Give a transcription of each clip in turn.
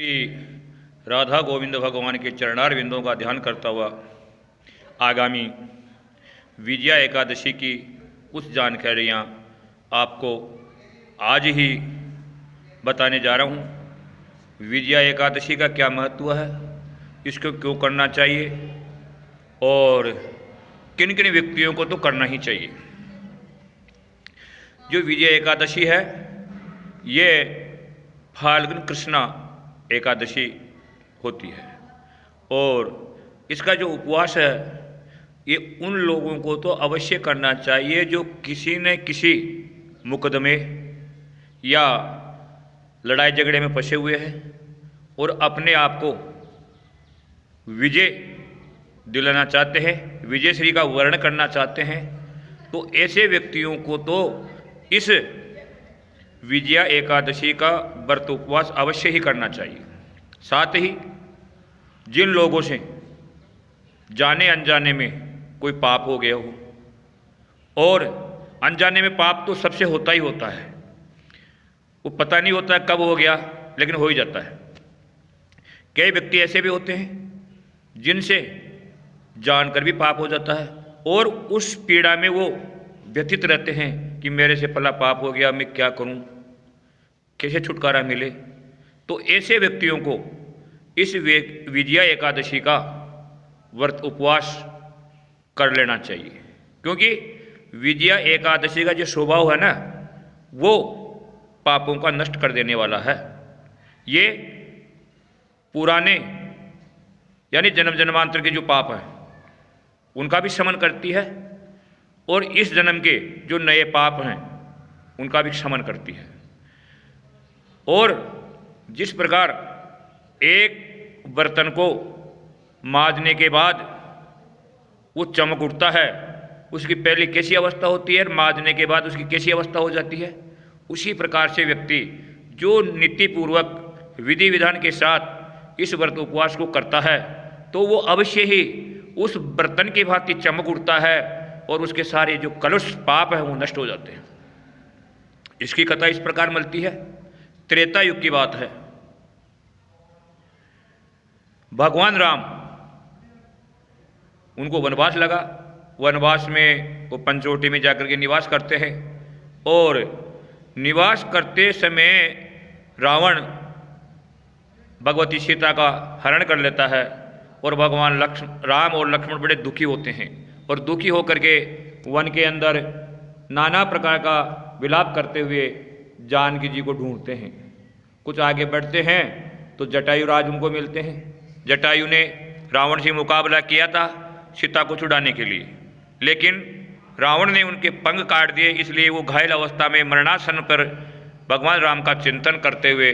राधा गोविंद भगवान के चरणार बिंदों का ध्यान करता हुआ आगामी विजया एकादशी की कुछ जानकारियाँ आपको आज ही बताने जा रहा हूँ। विजया एकादशी का क्या महत्व है, इसको क्यों करना चाहिए और किन किन व्यक्तियों को तो करना ही चाहिए। जो विजया एकादशी है ये फाल्गुन कृष्णा एकादशी होती है और इसका जो उपवास है ये उन लोगों को तो अवश्य करना चाहिए जो किसी न किसी मुकदमे या लड़ाई झगड़े में फंसे हुए हैं और अपने आप को विजय दिलाना चाहते हैं, विजय श्री का वर्ण करना चाहते हैं। तो ऐसे व्यक्तियों को तो इस विजया एकादशी का व्रत उपवास अवश्य ही करना चाहिए। साथ ही जिन लोगों से जाने अनजाने में कोई पाप हो गया हो, और अनजाने में पाप तो सबसे होता ही होता है, वो पता नहीं होता कब हो गया लेकिन हो ही जाता है। कई व्यक्ति ऐसे भी होते हैं जिनसे जानकर भी पाप हो जाता है और उस पीड़ा में वो व्यथित रहते हैं कि मेरे से पला पाप हो गया, मैं क्या करूं, कैसे छुटकारा मिले। तो ऐसे व्यक्तियों को इस विजया एकादशी का व्रत उपवास कर लेना चाहिए, क्योंकि विजया एकादशी का जो स्वभाव है ना वो पापों का नष्ट कर देने वाला है। ये पुराने यानी जन्म जन्मांतर के जो पाप हैं उनका भी शमन करती है और इस जन्म के जो नए पाप हैं उनका भी शमन करती है। और जिस प्रकार एक बर्तन को मांजने के बाद वो चमक उठता है, उसकी पहले कैसी अवस्था होती है, मांजने के बाद उसकी कैसी अवस्था हो जाती है, उसी प्रकार से व्यक्ति जो नीतिपूर्वक विधि विधान के साथ इस व्रत उपवास को करता है तो वो अवश्य ही उस बर्तन की भांति चमक उठता है और उसके सारे जो कलुष पाप है वो नष्ट हो जाते हैं। इसकी कथा इस प्रकार मिलती है। त्रेता युग की बात है। भगवान राम उनको वनवास लगा, वनवास में वो पंचवटी में जाकर के निवास करते हैं और निवास करते समय रावण भगवती सीता का हरण कर लेता है और भगवान राम और लक्ष्मण बड़े दुखी होते हैं और दुखी होकर के वन के अंदर नाना प्रकार का विलाप करते हुए जानकी जी को ढूंढते हैं। कुछ आगे बढ़ते हैं तो जटायु राज उनको मिलते हैं। जटायु ने रावण से मुकाबला किया था सीता को छुड़ाने के लिए, लेकिन रावण ने उनके पंख काट दिए, इसलिए वो घायल अवस्था में मरणासन पर भगवान राम का चिंतन करते हुए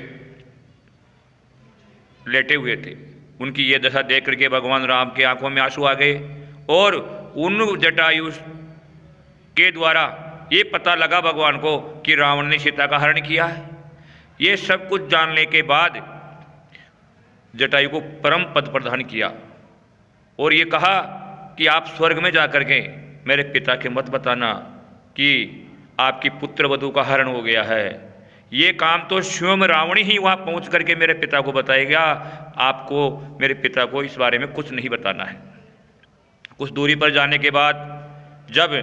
लेटे हुए थे। उनकी ये दशा देख करके भगवान राम के आंखों में आंसू आ गए और उन जटायु के द्वारा ये पता लगा भगवान को कि रावण ने सीता का हरण किया है। ये सब कुछ जानने के बाद जटायु को परम पद प्रदान किया और ये कहा कि आप स्वर्ग में जाकर के मेरे पिता के मत बताना कि आपकी पुत्र वधू का हरण हो गया है। ये काम तो स्वयं रावण ही वहाँ पहुँच करके मेरे पिता को बताएगा, आपको मेरे पिता को इस बारे में कुछ नहीं बताना है। कुछ दूरी पर जाने के बाद जब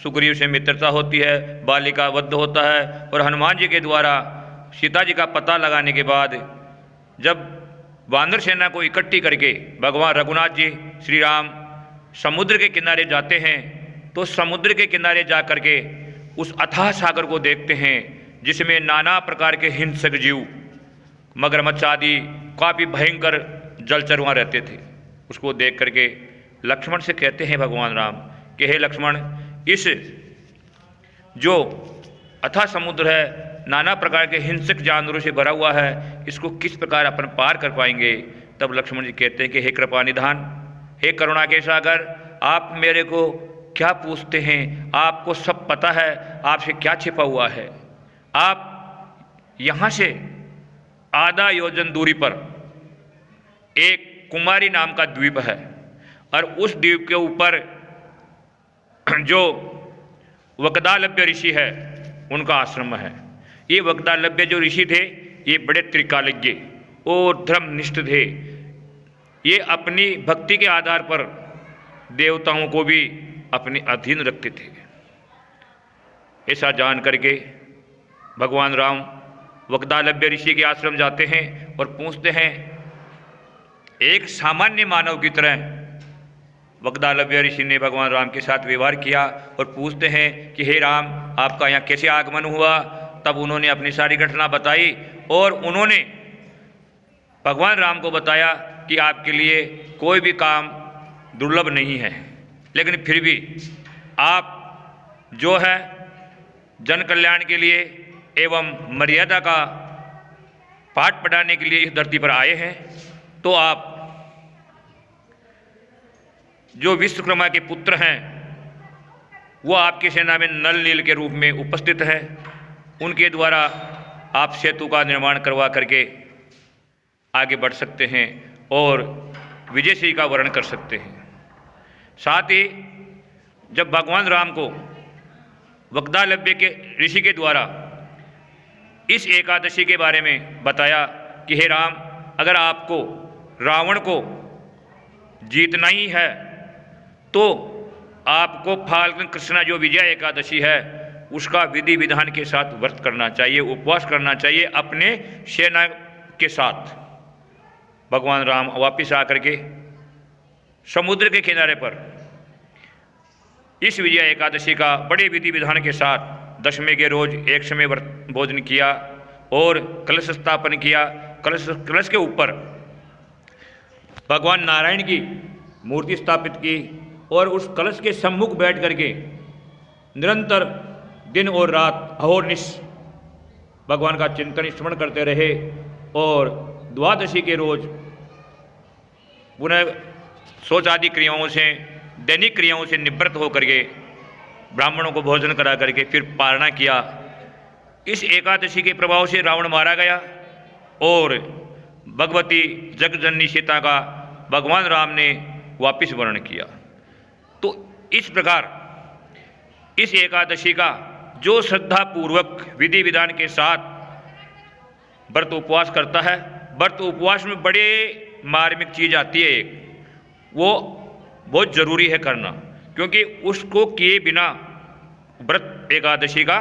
सुग्रीव से मित्रता होती है, बाली का वध होता है और हनुमान जी के द्वारा सीता जी का पता लगाने के बाद जब वानर सेना को इकट्ठी करके भगवान रघुनाथ जी श्री राम समुद्र के किनारे जाते हैं तो समुद्र के किनारे जा कर के उस अथाह सागर को देखते हैं जिसमें नाना प्रकार के हिंसक जीव, मगरमच्छ आदि काफ़ी भयंकर जलचर वहाँ रहते थे। उसको देख करके लक्ष्मण से कहते हैं भगवान राम कि हे लक्ष्मण, इस जो अथाह समुद्र है नाना प्रकार के हिंसक जानवरों से भरा हुआ है, इसको किस प्रकार अपन पार कर पाएंगे। तब लक्ष्मण जी कहते हैं कि हे कृपा निधान, हे करुणा के सागर, आप मेरे को क्या पूछते हैं, आपको सब पता है, आपसे क्या छिपा हुआ है। आप यहाँ से आधा योजन दूरी पर एक कुमारी नाम का द्वीप है और उस द्वीप के ऊपर जो वक्दालभ्य ऋषि है उनका आश्रम है। ये वक्दालभ्य जो ऋषि थे ये बड़े त्रिकालज्ञ और धर्मनिष्ठ थे। ये अपनी भक्ति के आधार पर देवताओं को भी अपने अधीन रखते थे। ऐसा जान करके भगवान राम वक्दालव्य ऋषि के आश्रम जाते हैं और पूछते हैं, एक सामान्य मानव की तरह वक्दालव्य ऋषि ने भगवान राम के साथ व्यवहार किया और पूछते हैं कि हे राम, आपका यहाँ कैसे आगमन हुआ। तब उन्होंने अपनी सारी घटना बताई और उन्होंने भगवान राम को बताया कि आपके लिए कोई भी काम दुर्लभ नहीं है, लेकिन फिर भी आप जो है जन कल्याण के लिए एवं मर्यादा का पाठ पढ़ाने के लिए इस धरती पर आए हैं, तो आप जो विश्वकर्मा के पुत्र हैं वो आपकी सेना में नल नील के रूप में उपस्थित है। उनके द्वारा आप सेतु का निर्माण करवा करके आगे बढ़ सकते हैं और विजयश्री का वर्णन कर सकते हैं। साथ ही जब भगवान राम को वक्दालव्य के ऋषि के द्वारा इस एकादशी के बारे में बताया कि हे राम, अगर आपको रावण को जीतना ही है तो आपको फाल्गुन कृष्णा जो विजय एकादशी है उसका विधि विधान के साथ व्रत करना चाहिए, उपवास करना चाहिए अपने सेना के साथ। भगवान राम वापिस आकर के समुद्र के किनारे पर इस विजय एकादशी का बड़े विधि विधान के साथ दशमी के रोज एक समय व्रत भोजन किया और कलश स्थापन किया। कलश के ऊपर भगवान नारायण की मूर्ति स्थापित की और उस कलश के सम्मुख बैठ करके निरंतर दिन और रात अहोनिश भगवान का चिंतन स्मरण करते रहे और द्वादशी के रोज पुनः शौच आदि क्रियाओं से, दैनिक क्रियाओं से निवृत्त होकर के ब्राह्मणों को भोजन करा करके फिर पारणा किया। इस एकादशी के प्रभाव से रावण मारा गया और भगवती जगजननी सीता का भगवान राम ने वापिस वर्णन किया। तो इस प्रकार इस एकादशी का जो श्रद्धा पूर्वक विधि विधान के साथ व्रत उपवास करता है, व्रत उपवास में बड़े मार्मिक चीज आती है, एक वो बहुत जरूरी है करना, क्योंकि उसको किए बिना व्रत एकादशी का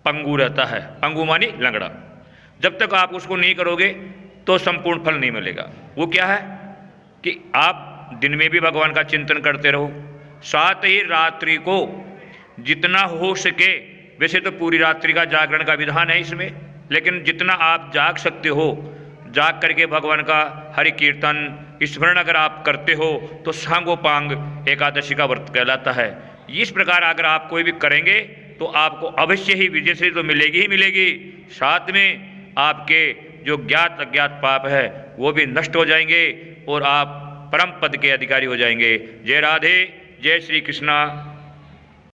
पंगु रहता है। पंगु मानी लंगड़ा। जब तक आप उसको नहीं करोगे तो संपूर्ण फल नहीं मिलेगा। वो क्या है कि आप दिन में भी भगवान का चिंतन करते रहो, साथ ही रात्रि को जितना हो सके, वैसे तो पूरी रात्रि का जागरण का विधान है इसमें, लेकिन जितना आप जाग सकते हो, जाग करके भगवान का हरि कीर्तन स्मरण अगर आप करते हो तो सांगोपांग एकादशी का व्रत कहलाता है। इस प्रकार अगर आप कोई भी करेंगे तो आपको अवश्य ही विजयश्री तो मिलेगी ही मिलेगी, साथ में आपके जो ज्ञात अज्ञात पाप है वो भी नष्ट हो जाएंगे और आप परम पद के अधिकारी हो जाएंगे। जय राधे, जय श्री कृष्णा।